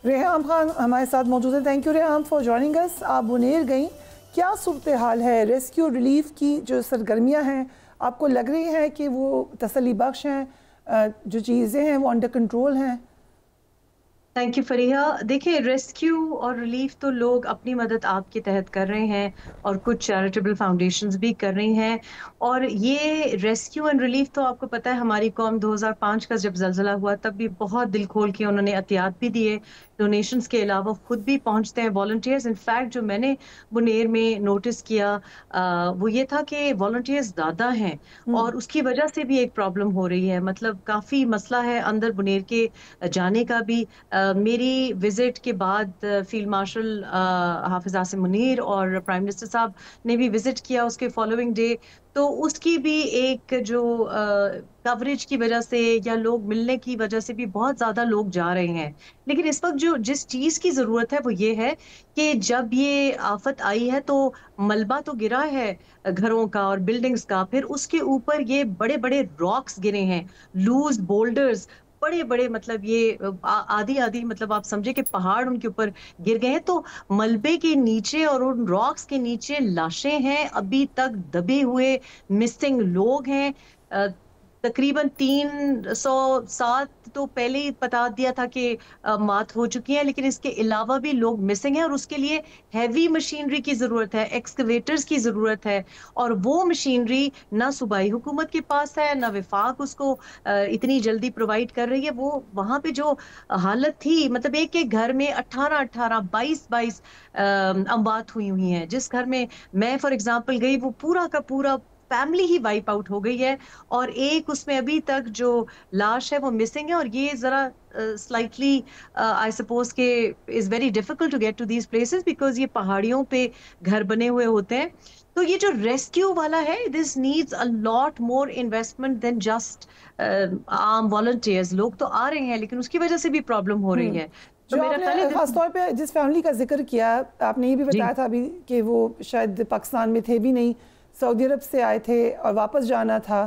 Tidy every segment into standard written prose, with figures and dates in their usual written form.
ریحام خان ہمارے ساتھ موجود ہے. Thank you Reham for joining us. آپ بنیر گئیں, کیا صورتحال ہے ریسکیو ریلیف کی؟ جو سرگرمیاں ہیں آپ کو لگ رہی ہیں کہ وہ تسلی بخش ہیں, جو چیزیں ہیں وہ انڈر کنٹرول ہیں؟ Thank you Fariha. دیکھیں, ریسکیو اور ریلیف تو لوگ اپنی مدد آپ کے تحت کر رہے ہیں اور کچھ چیریٹیبل فاؤنڈیشنز بھی کر رہی ہیں. اور یہ ریسکیو اینڈ ریلیف تو آپ کو پتہ ہے, ہماری قوم 2005 کا جب زلزلہ ہوا تب بھی بہت دل کھول کے انہوں نے عطیات بھی دیے, ڈونیشنز کے علاوہ خود بھی پہنچتے ہیں والنٹیئرز. انفیکٹ جو میں نے بنیر میں نوٹس کیا وہ یہ تھا کہ والنٹیئرز زیادہ ہیں اور اس کی وجہ سے بھی ایک پرابلم ہو رہی ہے. مطلب کافی مسئلہ ہے اندر بنیر کے جانے کا بھی. میری وزٹ کے بعد فیلڈ مارشل حافظ عاصم منیر اور پرائم منسٹر صاحب نے بھی وزٹ کیا اس کے فالوئنگ ڈے, تو اس کی بھی ایک جو کوریج کی وجہ سے یا لوگ ملنے کی وجہ سے بھی بہت زیادہ لوگ جا رہے ہیں. لیکن اس وقت جس چیز کی ضرورت ہے وہ یہ ہے کہ جب یہ آفت آئی ہے تو ملبہ تو گرا ہے گھروں کا اور بلڈنگز کا, پھر اس کے اوپر یہ بڑے بڑے راکس گرے ہیں, لوز بولڈرز بڑے بڑے, مطلب یہ آدھی مطلب آپ سمجھے کہ پہاڑ ان کے اوپر گر گئے ہیں. تو ملبے کے نیچے اور ان راکس کے نیچے لاشیں ہیں, ابھی تک دبے ہوئے مسنگ لوگ ہیں. تقریباً 307 تو پہلے ہی بتا دیا تھا کہ مات ہو چکی ہیں, لیکن اس کے علاوہ بھی لوگ مسنگ ہیں اور اس کے لیے ہیوی مشینری کی ضرورت ہے, ایکسکیویٹرز کی ضرورت ہے. اور وہ مشینری نہ صوبائی حکومت کے پاس ہے, نہ وفاق اس کو اتنی جلدی پرووائڈ کر رہی ہے. وہ وہاں پہ جو حالت تھی, مطلب ایک ایک گھر میں 22 اموات ہوئی ہیں. جس گھر میں میں فار ایگزامپل گئی وہ پورا کا پورا فیملی ہی وائپ آؤٹ ہو گئی ہے, اور ایک اس میں ابھی تک جو لاش ہے وہ مسنگ ہے. اور یہ ذرا سلائٹلی آئی سپوز کہ is very difficult to get to these places because یہ پہاڑیوں پہ گھر بنے ہوئے ہوتے ہیں. تو یہ جو ریسکیو والا ہے, this needs a lot more investment than just عام والنٹیئرز. لوگ تو آ رہے ہیں لیکن اس کی وجہ سے بھی پرابلم ہو رہی ہے. تو جو میرا آپ نے خیال ہے خاص طور پہ جس فیملی کا ذکر کیا, آپ نے یہ بھی بتایا تھا ابھی کہ وہ شاید پاکستان میں تھے بھی نہیں, سعودی عرب سے آئے تھے اور واپس جانا تھا.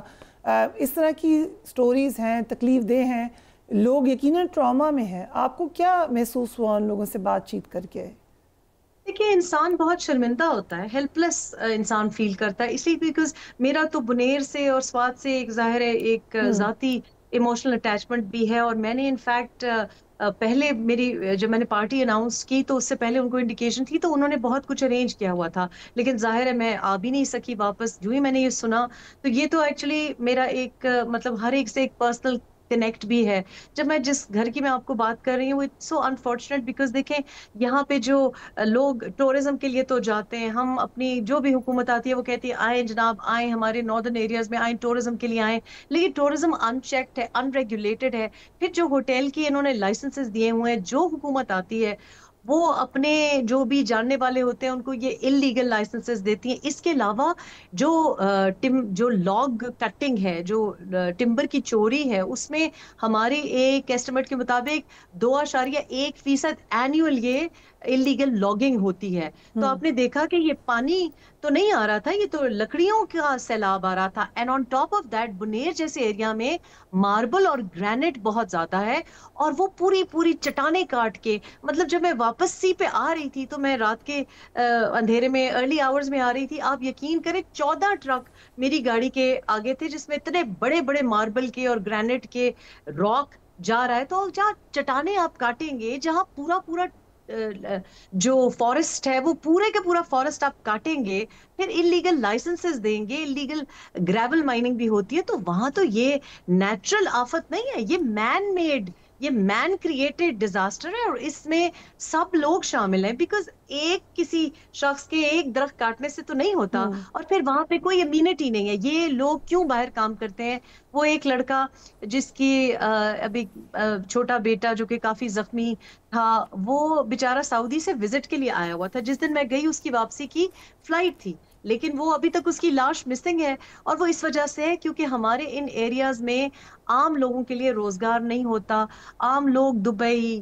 اس طرح کی سٹوریز ہیں, تکلیف دہ ہیں, لوگ یقیناً ٹراما میں ہیں. آپ کو کیا محسوس ہوا ان لوگوں سے بات چیت کر کے؟ دیکھیے, انسان بہت شرمندہ ہوتا ہے, ہیلپ لیس انسان فیل کرتا ہے, اس لیے بیکاز میرا تو بنیر سے اور سوات سے ایک ظاہر ہے ایک ذاتی ایموشنل اٹیچمنٹ بھی ہے. اور میں نے انفیکٹ پہلے جب میں نے پارٹی اناؤنس کی تو اس سے پہلے ان کو انڈیکیشن تھی, تو انہوں نے بہت کچھ ارینج کیا ہوا تھا, لیکن ظاہر ہے میں آ بھی نہیں سکی واپس. جو ہی میں نے یہ سنا تو یہ تو ایکچولی میرا ایک مطلب ہر ایک سے ایک پرسنل کنیکٹ بھی ہے. جب میں جس گھر کی میں آپ کو بات کر رہی ہوں, اٹس سو انفارچونیٹ بیکاز دیکھیں یہاں پہ جو لوگ ٹورزم کے لیے تو جاتے ہیں, ہم اپنی جو بھی حکومت آتی ہے وہ کہتی ہے آئیں جناب آئیں, ہمارے ناردرن ایریاز میں آئیں, ٹورزم کے لیے آئیں. لیکن ٹورزم ان چیکڈ ہے, ان ریگولیٹڈ ہے. پھر جو ہوٹل کی انہوں نے لائسنسز دیے ہوئے ہیں, جو حکومت آتی ہے وہ اپنے جو بھی جاننے والے ہوتے ہیں ان کو یہ انلیگل لائسنسز دیتی ہیں. اس کے علاوہ جو لاگ کٹنگ ہے, جو ٹمبر کی چوری ہے, اس میں ہماری ایک ایسٹیمیٹ کے مطابق 2.1% اینیول یہ انلیگل لاگنگ ہوتی ہے. تو آپ نے دیکھا کہ یہ پانی تو نہیں آ رہا تھا, یہ تو لکڑیوں کا سیلاب آ رہا تھا. And on top of that Buner جیسے ایریا میں ماربل اور گرینٹ بہت زیادہ ہے, اور وہ پوری چٹانیں کاٹ کے, مطلب جب میں واپس سی پہ آ رہی تھی تو میں رات کے اندھیرے میں ارلی آورز میں آ رہی تھی, آپ یقین کریں 14 ٹرک میری گاڑی کے آگے تھے جس میں اتنے بڑے بڑے ماربل کے اور گرینٹ کے راک جا رہا ہے. تو جہاں چٹانیں آپ کاٹیں گے, جہاں پورا جو فارسٹ ہے وہ پورے کا پورا فارسٹ آپ کاٹیں گے, پھر انلیگل لائسنسز دیں گے, انلیگل گریول مائننگ بھی ہوتی ہے, تو وہاں تو یہ نیچرل آفت نہیں ہے, یہ مین میڈ, یہ مین کریٹڈ ڈیزاسٹر ہے. اور اس میں سب لوگ شامل ہیں بیکاز ایک کسی شخص کے ایک درخت کاٹنے سے تو نہیں ہوتا. اور پھر وہاں پہ کوئی امیونٹی نہیں ہے. یہ لوگ کیوں باہر کام کرتے ہیں؟ وہ ایک لڑکا جس کی ابھی چھوٹا بیٹا جو کہ کافی زخمی تھا, وہ بیچارہ سعودی سے وزٹ کے لیے آیا ہوا تھا. جس دن میں گئی اس کی واپسی کی فلائٹ تھی, لیکن وہ ابھی تک اس کی لاش مسنگ ہے. اور وہ اس وجہ سے ہے کیونکہ ہمارے ان ایریاز میں عام لوگوں کے لیے روزگار نہیں ہوتا. عام لوگ Dubai,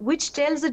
which tells a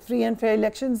free and fair elections।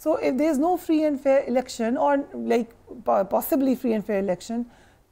So if there is no free and fair election or like possibly free and fair election,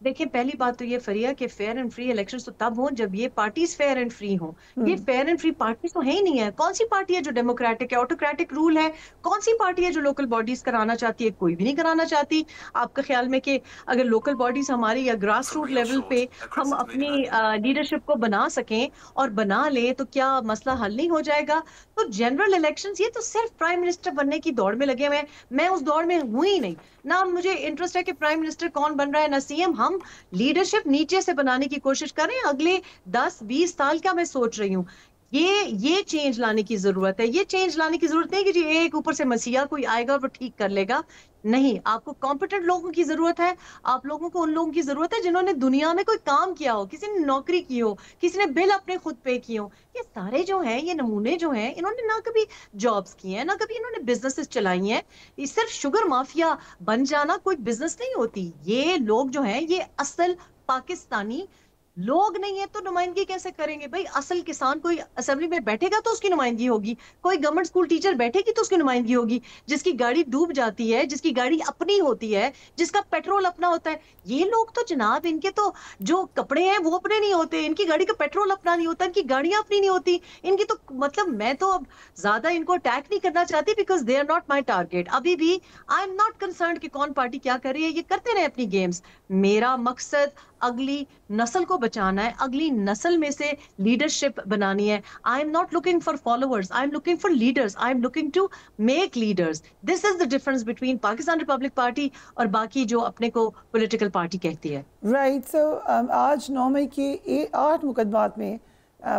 دیکھیں پہلی بات تو یہ فریہ کہ فیئر اینڈ فری الیکشنز تو تب ہوں جب یہ پارٹیز فیئر اینڈ فری ہوں. یہ فیئر اینڈ فری پارٹیز تو ہے ہی نہیں ہے. کون سی پارٹی ہے جو ڈیموکریٹک ہے, آٹوکریٹک رول ہے؟ کون سی پارٹی ہے جو لوکل باڈیز کرانا چاہتی ہے؟ کوئی بھی نہیں کرانا چاہتی. آپ کا خیال میں کہ اگر لوکل باڈیز ہماری یا گراس روٹ لیول پہ ہم اپنی لیڈرشپ کو بنا سکیں اور بنا لیں تو کیا مسئلہ حل نہیں ہو جائے گا؟ تو جنرل الیکشنز یہ تو صرف پرائم منسٹر بننے کی دوڑ میں لگے ہوئے ہیں. میں اس دوڑ میں ہوں ہی نہیں. نہ مجھے انٹرسٹ ہے کہ پرائم منسٹر کون بن رہا ہے, نہ سی ایم. ہم لیڈرشپ نیچے سے بنانے کی کوشش کریں. اگلے 10-20 سال کا میں سوچ رہی ہوں یہ چینج لانے کی ضرورت ہے. یہ چینج لانے کی ضرورت نہیں کہ جی ایک اوپر سے مسیحا کوئی آئے گا اور وہ ٹھیک کر لے گا. نہیں, آپ کو کمپیٹنٹ لوگوں کی ضرورت ہے. آپ لوگوں کو ان لوگوں کی ضرورت ہے جنہوں نے دنیا میں کوئی کام کیا ہو, کسی نے نوکری کی ہو, کسی نے بل اپنے خود پے کی ہو. یہ سارے جو ہیں, یہ نمونے جو ہیں, انہوں نے نہ کبھی جابس کی ہیں, نہ کبھی انہوں نے بزنسز چلائی ہیں. یہ صرف شوگر مافیا بن جانا کوئی بزنس نہیں ہوتی. یہ لوگ جو ہیں یہ اصل پاکستانی لوگ نہیں ہے تو نمائندگی کیسے کریں گے بھائی؟ اصل کسان کوئی اسمبلی میں بیٹھے گا تو اس کی نمائندگی ہوگی, کوئی گورنمنٹ اسکول ٹیچر بیٹھے گی تو اس کی نمائندگی ہوگی, جس کی گاڑی ڈوب جاتی ہے, جس کی گاڑی اپنی ہوتی ہے, جس کا پیٹرول اپنا ہوتا ہے. یہ لوگ تو جناب ان کے تو جو کپڑے ہیں وہ اپنے نہیں ہوتے, ان کی گاڑی کا پیٹرول اپنا نہیں ہوتا, ان کی گاڑیاں اپنی نہیں ہوتی. ان کی تو مطلب میں تو اب زیادہ ان کو اٹیک نہیں کرنا چاہتی because they are not my target. ابھی بھی آئی ایم ناٹ کنسرنڈ کہ کون پارٹی کیا کر رہی ہے, یہ کرتے رہے اپنی گیمز. میرا مقصد اگلی نسل کو بچانا ہے, اگلی نسل میں سے لیڈرشپ بنانی ہے. I am not looking for followers, I am looking for leaders, I am looking to make leaders. This is the difference between Pakistan Republic Party اور باقی جو اپنے کو پولیٹیکل پارٹی کہتی ہے. رائٹ. سو آج 9 مئی کے 8 مقدمات میں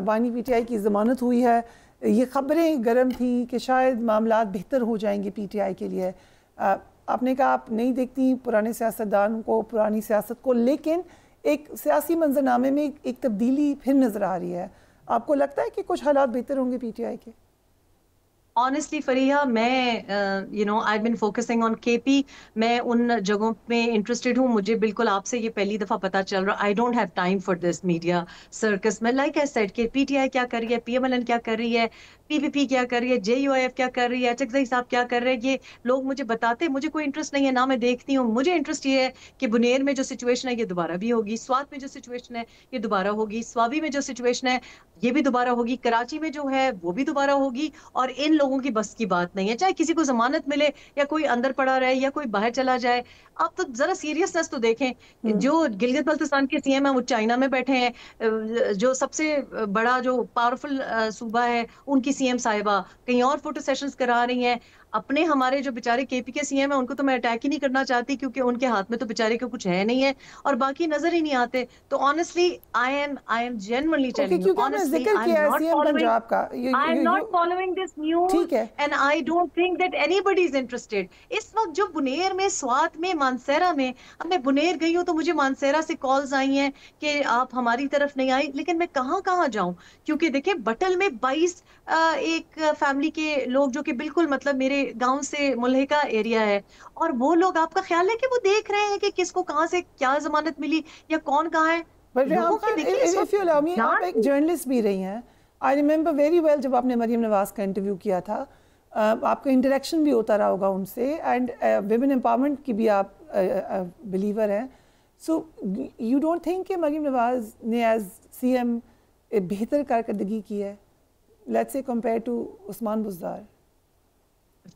بانی پی ٹی آئی کی ضمانت ہوئی ہے. یہ خبریں گرم تھیں کہ شاید معاملات بہتر ہو جائیں گے پی ٹی آئی کے لیے. آپ نے کہا آپ نہیں دیکھتی پرانے سیاستدان کو, پرانی سیاست کو, لیکن ایک سیاسی منظرنامے میں ایک تبدیلی پھر نظر آ رہی ہے. آپ کو لگتا ہے کہ کچھ حالات بہتر ہوں گے پی ٹی آئی کے؟ Honestly فریحہ میں I've been focusing on KP. میں ان جگہوں میں انٹرسٹڈ ہوں. مجھے بالکل آپ سے یہ پہلی دفعہ پتا چل رہا. I don't have time for this media circus. میں like I said کہ پی ٹی آئی کیا کر رہی ہے, پی ایم ایل این کیا کر رہی ہے, پی پی پی کیا کر رہی ہے, جے یو آئی ایف کیا کر رہی ہے, چکزئی صاحب کیا کر رہے ہیں, یہ لوگ مجھے بتاتے. مجھے کوئی انٹرسٹ نہیں ہے, نہ میں دیکھتی ہوں. مجھے انٹرسٹ یہ ہے کہ بنیر میں جو سچویشن ہے یہ دوبارہ بھی ہوگی, سوات میں جو سچویشن ہے یہ دوبارہ ہوگی, سوابی میں جو سچویشن ہے یہ بھی دوبارہ ہوگی, کراچی میں جو ہے وہ بھی دوبارہ ہوگی. اور ان لوگوں کی بس کی بات نہیں ہے, چاہے کسی کو ضمانت ملے یا کوئی اندر پڑا رہے یا کوئی باہر چلا جائے. آپ تو ذرا سیریسنس تو دیکھیں. جو گلگت بلتستان کے سی ایم ہیں وہ چائنا میں بیٹھے ہیں, جو سب سے بڑا جو پاورفل صوبہ ہے ان کی سی ایم صاحبہ کہیں اور فوٹو سیشنز کرا رہی ہیں. اپنے ہمارے جو بیچارے کے پی کے سی ایم ہیں ان کو تو میں اٹیک ہی نہیں کرنا چاہتی کیونکہ ان کے ہاتھ میں تو بیچارے کو کچھ ہے نہیں ہے, اور باقی نظر ہی نہیں آتے. تو honestly I am genuinely telling you, honestly, I am not following this news and I don't think that anybody is interested. اس وقت جو بنیر میں, سوات میں, مانسیرا میں, اب میں بنیر گئی ہوں تو مجھے مانسیرا سے کالز آئی ہیں کہ آپ ہماری طرف نہیں آئی, لیکن میں کہاں جاؤں کیونکہ دیکھیں بٹل میں 22 ایک فیملی کے لوگ جو کہ بالکل مطلب میرے گاؤں سے ملحقہ ایریا ہے, اور وہ لوگ آپ کا خیال ہے کہ وہ دیکھ رہے ہیں کہ کس کو کہاں سے کیا ضمانت ملی یا کون کہاں ہے. آپ ایک جرنلسٹ بھی رہی ہیں. آئی ریممبر ویری ویل جب آپ نے مریم نواز کا انٹرویو کیا تھا, آپ کا انٹریکشن بھی ہوتا رہا ہوگا ان سے, اینڈ ویمن امپاورمنٹ کی بھی آپ بلیور ہیں. سو یو ڈونٹ تھنک کہ مریم نواز نے ایز سی ایم بہتر کارکردگی کی ہے let's say compare to Usman Buzdar?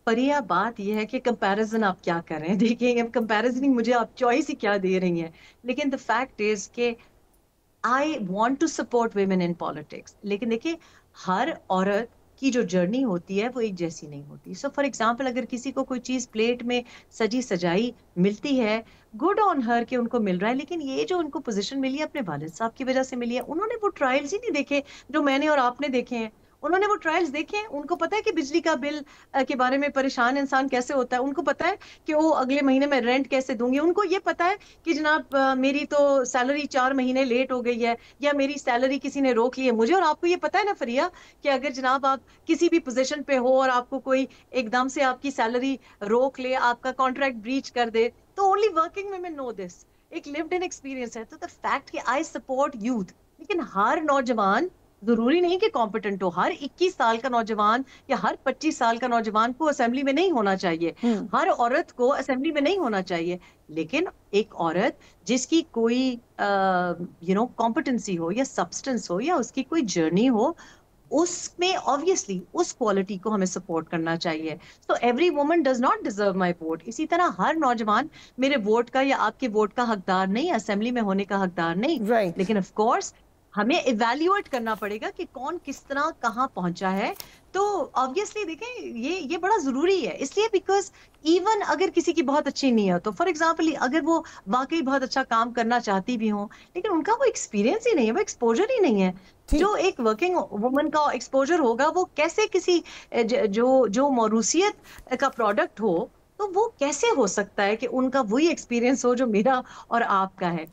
پریہ بات یہ ہے کہ کمپیریزن آپ کیا کر رہے ہیں. دیکھیں کمپیریزن مجھے آپ چوائس ہی کیا دے رہی ہیں, لیکن the fact is کہ I want to support women in politics. لیکن دیکھیں ہر عورت کی جو جرنی ہوتی ہے وہ ایک جیسی نہیں ہوتی. سو فار ایگزامپل اگر کسی کو کوئی چیز پلیٹ میں سجی سجائی ملتی ہے, گڈ آن ہر کہ ان کو مل رہا ہے, لیکن یہ جو ان کو پوزیشن ملی ہے اپنے والد صاحب کی وجہ سے ملی ہے. انہوں نے وہ ٹرائلز ہی نہیں دیکھے جو میں نے اور آپ نے دیکھے ہیں. انہوں نے وہ ٹرائلز دیکھے ہیں, ان کو پتا ہے کہ بجلی کا بل کے بارے میں پریشان انسان کیسے ہوتا ہے, ان کو پتا ہے کہ وہ اگلے مہینے میں رینٹ کیسے دوں گی, ان کو یہ پتا ہے کہ جناب میری تو سیلری 4 مہینے لیٹ ہو گئی ہے یا میری سیلری کسی نے روک لی ہے. مجھے اور آپ کو یہ پتا ہے نا فریہ کہ اگر جناب آپ کسی بھی پوزیشن پہ ہو اور آپ کو کوئی ایک دم سے آپ کی سیلری روک لے, آپ کا کانٹریکٹ بریچ کر دے, تو اونلی ورکنگ ویمن نو دس. ایک لیوڈ ان ایکسپیرینس ہے. تو دا فیکٹ کہ آئی سپورٹ یوتھ, لیکن ہر نوجوان ضروری نہیں کہ کمپٹنٹ ہو. ہر 21 سال کا نوجوان یا ہر 25 سال کا نوجوان کو اسمبلی میں نہیں ہونا چاہیے, ہر عورت کو اسمبلی میں نہیں ہونا چاہیے, لیکن ایک عورت جس کی کوئی کمپٹنسی ہو یا سبسٹنس ہو یا اس کی کوئی جرنی ہو, اس میں obviously اس کوالٹی کو ہمیں سپورٹ کرنا چاہیے. So every woman does not deserve my vote. اسی طرح ہر نوجوان میرے ووٹ کا یا آپ کے ووٹ کا حقدار نہیں, اسمبلی میں ہونے کا حقدار نہیں. لیکن آف کورس ہمیں ایویلیویٹ کرنا پڑے گا کہ کون کس طرح کہاں پہنچا ہے. تو obviously دیکھیں یہ بڑا ضروری ہے, اس لیے بیکاز ایون اگر کسی کی بہت اچھی نیت ہو, فار ایگزامپل اگر وہ واقعی بہت اچھا کام کرنا چاہتی بھی ہوں, لیکن ان کا وہ ایکسپیرینس ہی نہیں ہے, وہ ایکسپوجر ہی نہیں ہے. جو ایک ورکنگ وومن کا ایکسپوجر ہوگا وہ کیسے کسی جو موروثیت کا پروڈکٹ ہو, تو وہ کیسے ہو سکتا ہے کہ ان کا وہی ایکسپیرینس ہو جو میرا اور آپ کا ہے.